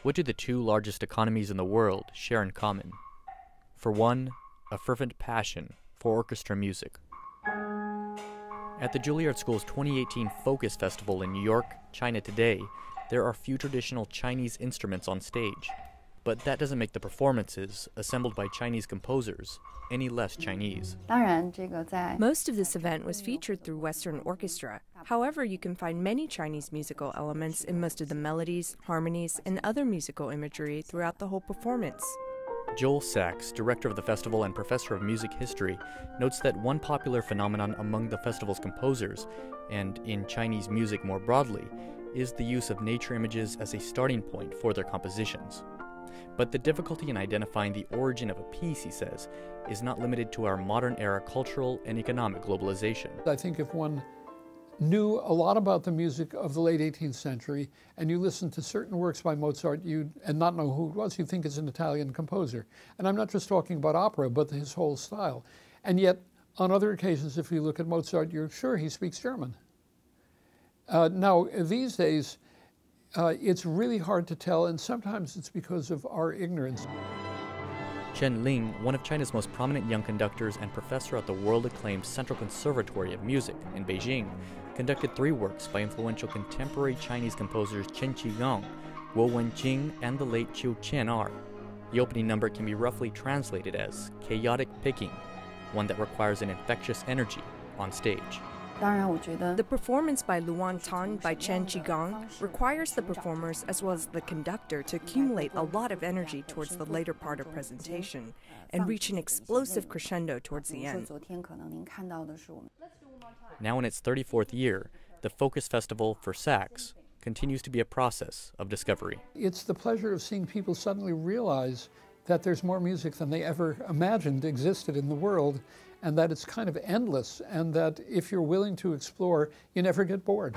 What do the two largest economies in the world share in common? For one, a fervent passion for orchestra music. At the Julliard School's 2018 Focus Festival in New York, China today, there are few traditional Chinese instruments on stage. But that doesn't make the performances, assembled by Chinese composers, any less Chinese. Most of this event was featured through Western orchestra. However, you can find many Chinese musical elements in most of the melodies, harmonies, and other musical imagery throughout the whole performance. Joel Sachs, director of the festival and professor of music history, notes that one popular phenomenon among the festival's composers, and in Chinese music more broadly, is the use of nature images as a starting point for their compositions. But the difficulty in identifying the origin of a piece, he says, is not limited to our modern-era cultural and economic globalization. I think if one knew a lot about the music of the late 18th century and you listened to certain works by Mozart and not know who it was, you'd think it's an Italian composer. And I'm not just talking about opera, but his whole style. And yet, on other occasions, if you look at Mozart, you're sure he speaks German. Now, these days, it's really hard to tell, and sometimes it's because of our ignorance. Chen Lin, one of China's most prominent young conductors and professor at the world-acclaimed Central Conservatory of Music in Beijing, conducted 3 works by influential contemporary Chinese composers Chen Qigong, Guo Wenjing, and the late Qiu Qian'er. The opening number can be roughly translated as chaotic picking, one that requires an infectious energy on stage. The performance by Luan Tan by Chen Qigong requires the performers as well as the conductor to accumulate a lot of energy towards the later part of presentation and reach an explosive crescendo towards the end. Now in its 34th year, the Focus Festival for Sax continues to be a process of discovery. It's the pleasure of seeing people suddenly realize that there's more music than they ever imagined existed in the world, and that it's kind of endless, and that if you're willing to explore, you never get bored.